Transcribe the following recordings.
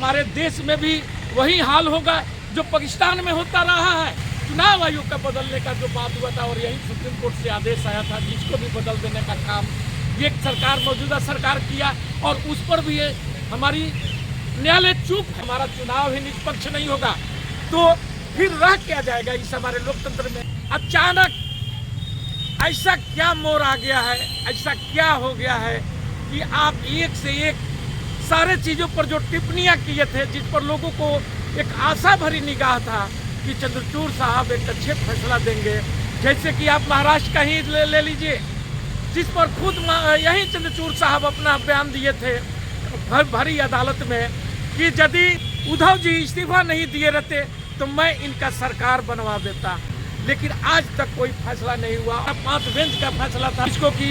हमारे देश में भी वही हाल होगा जो पाकिस्तान में होता रहा है। चुनाव आयोग का बदलने का जो बात हुआ था और यही सुप्रीम कोर्ट से आदेश आया था, जिसको भी बदल देने का काम ये सरकार, मौजूदा सरकार किया और उस पर भी ये हमारी न्यायालय चूक है। हमारा चुनाव ही निष्पक्ष नहीं होगा तो फिर रह क्या जाएगा इस हमारे लोकतंत्र में। अचानक ऐसा क्या मोड़ आ गया है, ऐसा क्या हो गया है कि आप एक से एक सारे चीज़ों पर जो टिप्पणियां किए थे, जिस पर लोगों को एक आशा भरी निगाह था कि चंद्रचूड़ साहब एक अच्छे फैसला देंगे। जैसे कि आप महाराष्ट्र का ही ले लीजिए, जिस पर खुद यही चंद्रचूड़ साहब अपना बयान दिए थे भरी अदालत में कि यदि उद्धव जी इस्तीफा नहीं दिए रहते तो मैं इनका सरकार बनवा देता। लेकिन आज तक कोई फैसला नहीं हुआ। 5 बेंच का फैसला था इसको कि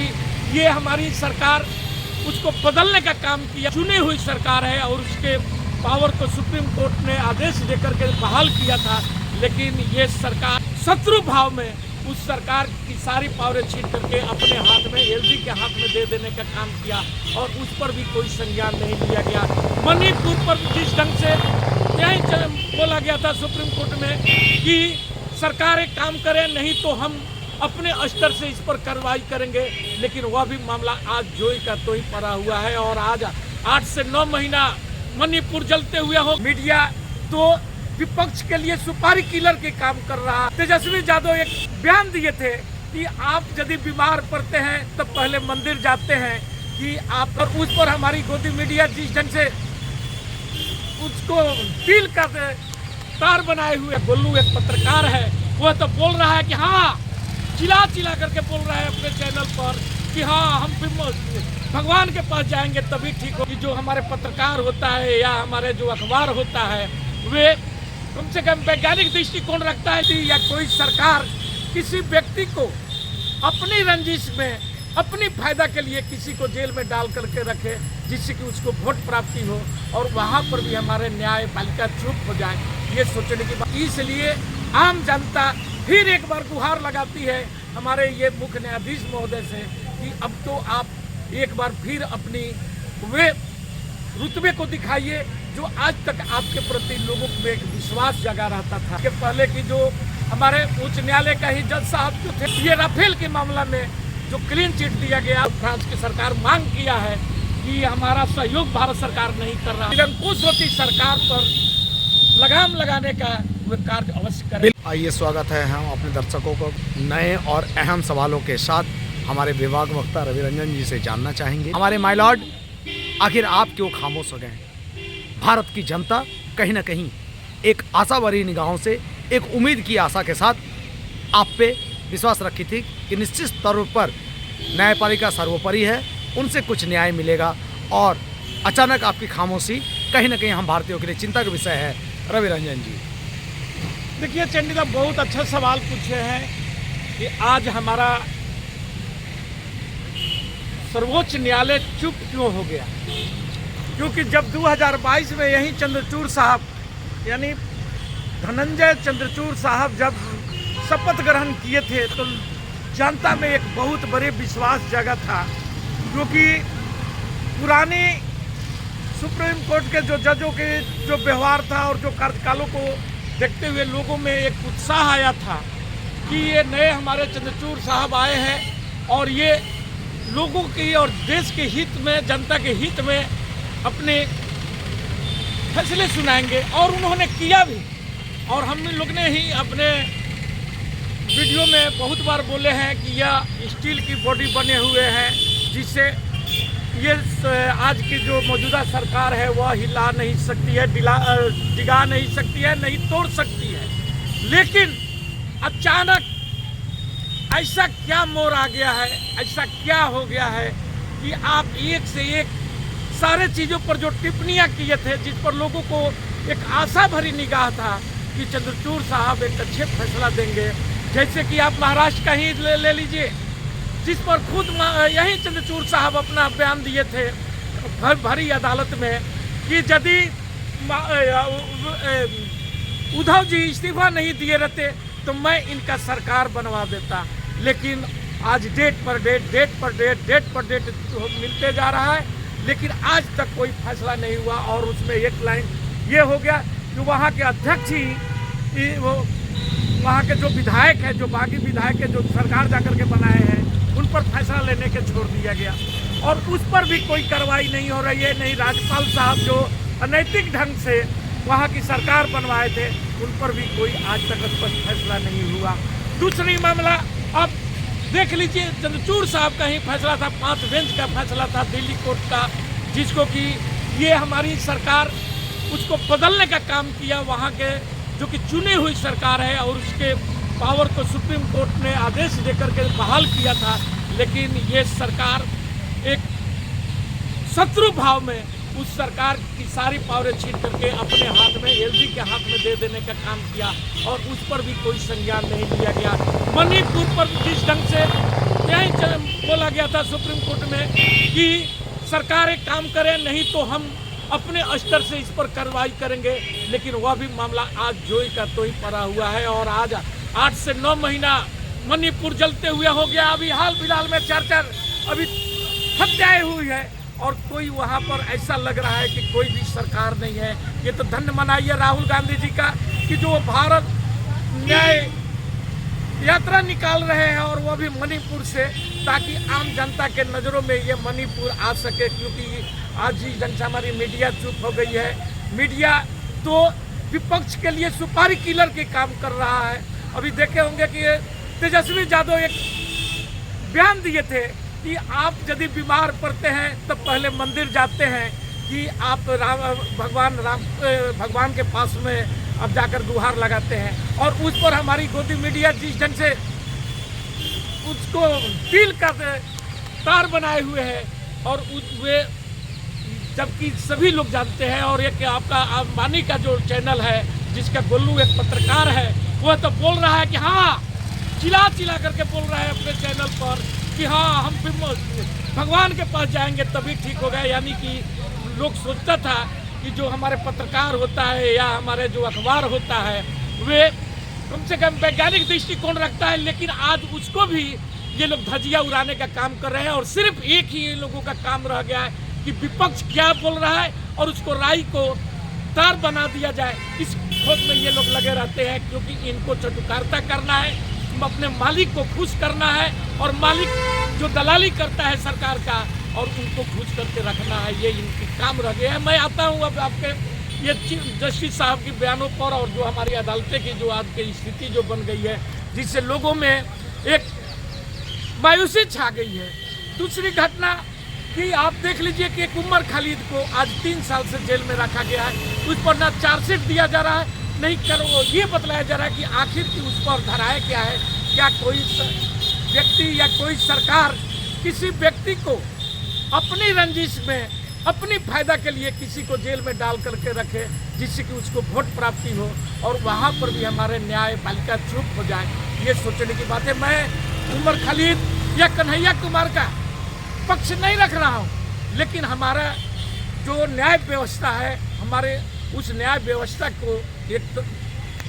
ये हमारी सरकार उसको बदलने का काम किया। चुनी हुई सरकार है और उसके पावर को सुप्रीम कोर्ट ने आदेश देकर के बहाल किया था, लेकिन ये सरकार शत्रु भाव में उस सरकार की सारी पावरें छीन करके अपने हाथ में, एलजी के हाथ में दे देने का काम किया और उस पर भी कोई संज्ञान नहीं लिया गया। मणिपुर पर जिस ढंग से यही बोला गया था सुप्रीम कोर्ट में कि सरकार एक काम करे, नहीं तो हम अपने स्तर से इस पर कार्रवाई करेंगे, लेकिन वह भी मामला आज जोई का तो ही पड़ा हुआ है। और आज 8 से 9 महीना मणिपुर जलते हुए हो। मीडिया तो विपक्ष के लिए सुपारी किलर के काम कर रहा। तेजस्वी यादव एक बयान दिए थे कि आप यदि बीमार पड़ते हैं तो पहले मंदिर जाते हैं कि आप, और उस पर हमारी गोदी मीडिया जिस ढंग से उसको टील कर तार बनाए हुए। गोलू एक पत्रकार है, वह तो बोल रहा है कि हाँ, चिल्ला करके बोल रहा है अपने चैनल पर कि हाँ हम भगवान के पास जाएंगे तभी ठीक हो। कि जो हमारे पत्रकार होता है या हमारे जो अखबार होता है वे कम से कम वैज्ञानिक दृष्टिकोण रखता है कि या कोई सरकार किसी व्यक्ति को अपनी रंजिश में, अपनी फायदा के लिए किसी को जेल में डाल करके रखे जिससे कि उसको वोट प्राप्ति हो और वहाँ पर भी हमारे न्यायपालिका चुप हो जाए, ये सोचने की बात। इसलिए आम जनता फिर एक बार गुहार लगाती है हमारे ये मुख्य न्यायाधीश महोदय से कि अब तो आप एक बार फिर अपनी वे रुतबे को दिखाइए जो आज तक आपके प्रति लोगों में एक विश्वास जगा रहता था। कि पहले की जो हमारे उच्च न्यायालय का ही जज साहब जो थे, ये राफेल के मामला में जो क्लीन चिट दिया गया, फ्रांस की सरकार मांग किया है कि हमारा सहयोग भारत सरकार नहीं कर रहा। निरंकुश होती सरकार पर लगाम लगाने का वे कार्य अवश्य करें। आइए, स्वागत है हम अपने दर्शकों को नए और अहम सवालों के साथ हमारे विभाग वक्ता रवि रंजन जी से जानना चाहेंगे। हमारे माय लॉर्ड, आखिर आप क्यों खामोश हो गए? भारत की जनता कहीं ना कहीं एक आशा भरी निगाहों से, एक उम्मीद की आशा के साथ आप पे विश्वास रखी थी कि निश्चित तौर पर न्यायपालिका सर्वोपरि है, उनसे कुछ न्याय मिलेगा। और अचानक आपकी खामोशी कहीं ना कहीं हम भारतीयों के लिए चिंता का विषय है। रवि रंजन जी, देखिए चंडी साहब, बहुत अच्छा सवाल पूछे हैं कि आज हमारा सर्वोच्च न्यायालय चुप क्यों हो गया। क्योंकि जब 2022 में यही चंद्रचूड़ साहब यानी धनंजय चंद्रचूड़ साहब जब शपथ ग्रहण किए थे तो जनता में एक बहुत बड़े विश्वास जगा था, क्योंकि पुरानी सुप्रीम कोर्ट के जो जजों के जो व्यवहार था और जो कार्यकालों को देखते हुए लोगों में एक उत्साह आया था कि ये नए हमारे चंद्रचूड़ साहब आए हैं और ये लोगों की और देश के हित में, जनता के हित में अपने फैसले सुनाएंगे। और उन्होंने किया भी। और हम लोग ने ही अपने वीडियो में बहुत बार बोले हैं कि यह स्टील की बॉडी बने हुए हैं, जिससे ये आज की जो मौजूदा सरकार है वह हिला नहीं सकती है, डिगा नहीं सकती है, नहीं तोड़ सकती है। लेकिन अचानक ऐसा क्या मोड़ आ गया है, ऐसा क्या हो गया है कि आप एक से एक सारे चीज़ों पर जो टिप्पणियां किए थे, जिस पर लोगों को एक आशा भरी निगाह था कि चंद्रचूड़ साहब एक अच्छे फैसला देंगे। जैसे कि आप महाराष्ट्र का ही ले लीजिए, जिस पर खुद यही चंद्रचूड़ साहब अपना बयान दिए थे भरी अदालत में कि यदि उद्धव जी इस्तीफा नहीं दिए रहते तो मैं इनका सरकार बनवा देता। लेकिन आज डेट पर डेट मिलते जा रहा है, लेकिन आज तक कोई फैसला नहीं हुआ। और उसमें एक लाइन ये हो गया कि वहाँ के अध्यक्ष ही वो वहाँ के जो विधायक हैं, जो बागी विधायक है जो सरकार जाकर के बनाए हैं, उन पर फैसला लेने के छोड़ दिया गया और उस पर भी कोई कार्रवाई नहीं हो रही है। नहीं, राज्यपाल साहब जो अनैतिक ढंग से वहाँ की सरकार बनवाए थे, उन पर भी कोई आज तक स्पष्ट फैसला नहीं हुआ। दूसरी मामला, अब देख लीजिए, चंद्रचूड़ साहब का ही फैसला था, 5 बेंच का फैसला था दिल्ली कोर्ट का, जिसको कि ये हमारी सरकार उसको बदलने का काम किया। वहाँ के जो कि चुनी हुई सरकार है और उसके पावर को सुप्रीम कोर्ट ने आदेश देकर के बहाल किया था, लेकिन ये सरकार एक शत्रु भाव में उस सरकार की सारी पावरें छीन करके अपने हाथ में, एलजी के हाथ में दे देने का काम किया और उस पर भी कोई संज्ञान नहीं लिया गया। मणिपुर पर जिस ढंग से यही बोला गया था सुप्रीम कोर्ट में कि सरकार एक काम करे, नहीं तो हम अपने स्तर से इस पर कार्रवाई करेंगे, लेकिन वह भी मामला आज जोई का तो ही पड़ा हुआ है और आज 8 से 9 महीना मणिपुर जलते हुए हो गया। अभी हाल फिलहाल में 4 अभी हत्याएं हुई है और कोई वहाँ पर ऐसा लग रहा है कि कोई भी सरकार नहीं है। ये तो धन्य मनाइए राहुल गांधी जी का कि जो भारत न्याय यात्रा निकाल रहे हैं और वो भी मणिपुर से, ताकि आम जनता के नज़रों में ये मणिपुर आ सके। क्योंकि आज ही जनता हमारी मीडिया चुप हो गई है। मीडिया तो विपक्ष के लिए सुपारी किलर के काम कर रहा है। अभी देखे होंगे कि तेजस्वी यादव एक बयान दिए थे कि आप यदि बीमार पड़ते हैं तो पहले मंदिर जाते हैं, कि आप भगवान के पास में अब जाकर गुहार लगाते हैं। और उस पर हमारी गोदी मीडिया जिस ढंग से उसको टील का तार बनाए हुए है और वे, जबकि सभी लोग जानते हैं, और एक आपका अंबानी का जो चैनल है जिसका गोलू एक पत्रकार है, वह तो बोल रहा है कि हाँ, चिल्ला करके बोल रहा है अपने चैनल पर कि हाँ हम भगवान के पास जाएंगे तभी ठीक होगा। यानी कि लोग सोचता था कि जो हमारे पत्रकार होता है या हमारे जो अखबार होता है वे कम से कम वैज्ञानिक दृष्टिकोण रखता है, लेकिन आज उसको भी ये लोग धजिया उड़ाने का काम कर रहे हैं। और सिर्फ एक ही ये लोगों का काम रह गया है कि विपक्ष क्या बोल रहा है और उसको राई को तार बना दिया जाए, इस खोज में ये लोग लगे रहते हैं। क्योंकि इनको चटुकारिता करना है, अपने मालिक को खुश करना है और मालिक जो दलाली करता है सरकार का और उनको खुश करके रखना है, ये इनकी काम रह गया है। मैं आता हूँ अब आपके ये चीफ जस्टिस साहब की बयानों पर और जो हमारी अदालतें की जो आज की स्थिति जो बन गई है, जिससे लोगों में एक मायूसी छा गई है। दूसरी घटना कि आप देख लीजिए कि एक उमर खालिद को आज 3 साल से जेल में रखा गया है। उस पर ना चार्जशीट दिया जा रहा है, नहीं करो ये बतलाया जा रहा है कि आखिर की उस पर धाराएं क्या है। क्या कोई व्यक्ति या कोई सरकार किसी व्यक्ति को अपनी रंजिश में, अपनी फायदा के लिए किसी को जेल में डाल करके रखे जिससे कि उसको वोट प्राप्ति हो और वहाँ पर भी हमारे न्यायपालिका चुप हो जाए, ये सोचने की बात है। मैं उमर खालिद या कन्हैया कुमार का पक्ष नहीं रख रहा हूँ, लेकिन हमारा जो न्याय व्यवस्था है, हमारे उस न्याय व्यवस्था को एक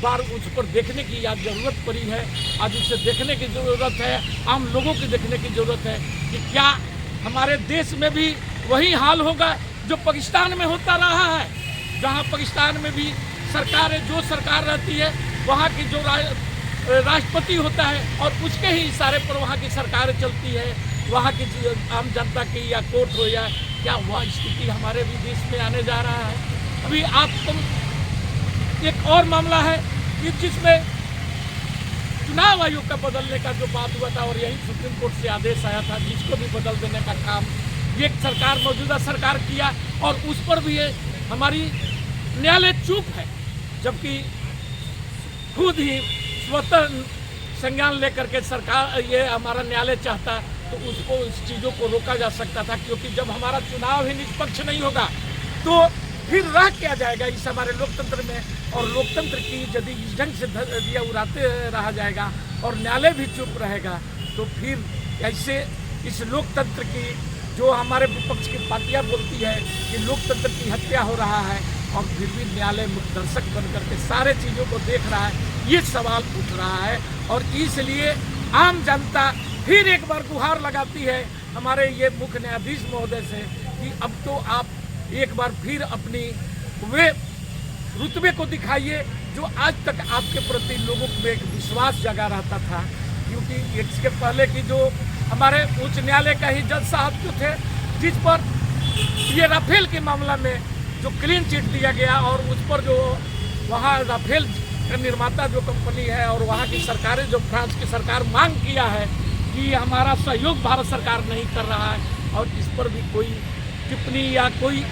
बार उस पर देखने की आज ज़रूरत पड़ी है। आज उसे देखने की ज़रूरत है, आम लोगों की देखने की ज़रूरत है कि क्या हमारे देश में भी वही हाल होगा जो पाकिस्तान में होता रहा है, जहाँ पाकिस्तान में भी सरकार जो सरकार रहती है, वहाँ की जो राष्ट्रपति होता है और उसके ही इशारे पर वहाँ की सरकारें चलती है, वहाँ की आम जनता की या कोर्ट हो या क्या वह स्थिति हमारे भी देश में आने जा रहा है। अभी आपको एक और मामला है कि जिसमें चुनाव आयोग का बदलने का जो बात हुआ था और यही सुप्रीम कोर्ट से आदेश आया था, जिसको भी बदल देने का काम ये सरकार, मौजूदा सरकार किया और उस पर भी ये हमारी न्यायालय चुप है। जबकि खुद ही स्वतः संज्ञान लेकर के सरकार ये हमारा न्यायालय चाहता तो उसको इस चीज़ों को रोका जा सकता था। क्योंकि जब हमारा चुनाव ही निष्पक्ष नहीं होगा तो फिर रह क्या जाएगा इस हमारे लोकतंत्र में। और लोकतंत्र की यदि इस ढंग से दिया उड़ाते रहा जाएगा और न्यायालय भी चुप रहेगा तो फिर ऐसे इस लोकतंत्र की जो हमारे विपक्ष की पार्टियां बोलती है कि लोकतंत्र की हत्या हो रहा है और फिर भी न्यायालय दर्शक बन करके सारे चीज़ों को देख रहा है, ये सवाल उठ रहा है। और इसलिए आम जनता फिर एक बार गुहार लगाती है हमारे ये मुख्य न्यायाधीश महोदय से कि अब तो आप एक बार फिर अपनी वे रुतबे को दिखाइए जो आज तक आपके प्रति लोगों में एक विश्वास जगा रहता था। क्योंकि इसके पहले की जो हमारे उच्च न्यायालय का ही जज साहब जो थे, जिस पर ये राफेल के मामला में जो क्लीन चिट दिया गया और उस पर जो वहाँ राफेल का निर्माता जो कंपनी है और वहाँ की सरकारें जो फ्रांस की सरकार मांग किया है कि हमारा सहयोग भारत सरकार नहीं कर रहा है और इस पर भी कोई टिप्पणी या कोई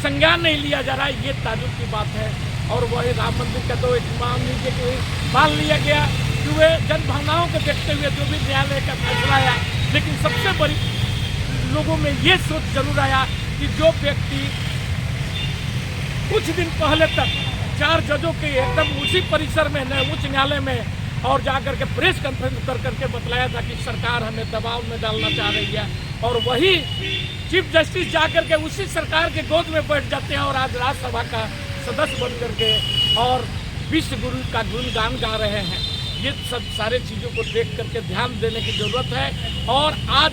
संज्ञान नहीं लिया जा रहा है, ये ताज्जुब की बात है। और वही राम मंदिर का तो एक मान लीजिए कि मान लिया गया कि वे जनभावनाओं को देखते हुए जो भी न्यायालय का फैसला आया, लेकिन सबसे बड़ी लोगों में ये सोच जरूर आया कि जो व्यक्ति कुछ दिन पहले तक 4 जजों के एकदम उसी परिसर में उच्च न्यायालय में और जाकर के प्रेस कॉन्फ्रेंस कर करके बतलाया था कि सरकार हमें दबाव में डालना चाह रही है, और वही चीफ जस्टिस जाकर के उसी सरकार के गोद में बैठ जाते हैं और आज राज्यसभा का सदस्य बन करके और विश्व गुरु का गुणगान गा रहे हैं। ये सब सारे चीज़ों को देख करके ध्यान देने की ज़रूरत है। और आज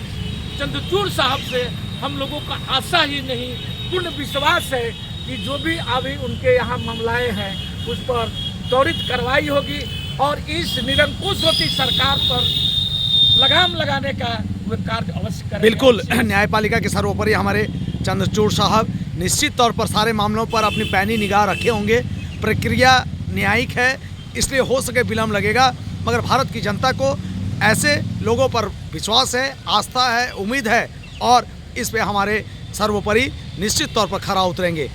चंद्रचूड़ साहब से हम लोगों का आशा ही नहीं, पूर्ण विश्वास है कि जो भी अभी उनके यहाँ मामलाएं हैं उस पर त्वरित कार्रवाई होगी और इस निरंकुश होती सरकार पर लगाम लगाने का वे कार्य अवश्य करेंगे। बिल्कुल, न्यायपालिका के सर्वोपरि हमारे चंद्रचूड़ साहब निश्चित तौर पर सारे मामलों पर अपनी पैनी निगाह रखे होंगे। प्रक्रिया न्यायिक है, इसलिए हो सके विलम्ब लगेगा, मगर भारत की जनता को ऐसे लोगों पर विश्वास है, आस्था है, उम्मीद है और इस पे हमारे सर्वोपरि निश्चित तौर पर खरा उतरेंगे।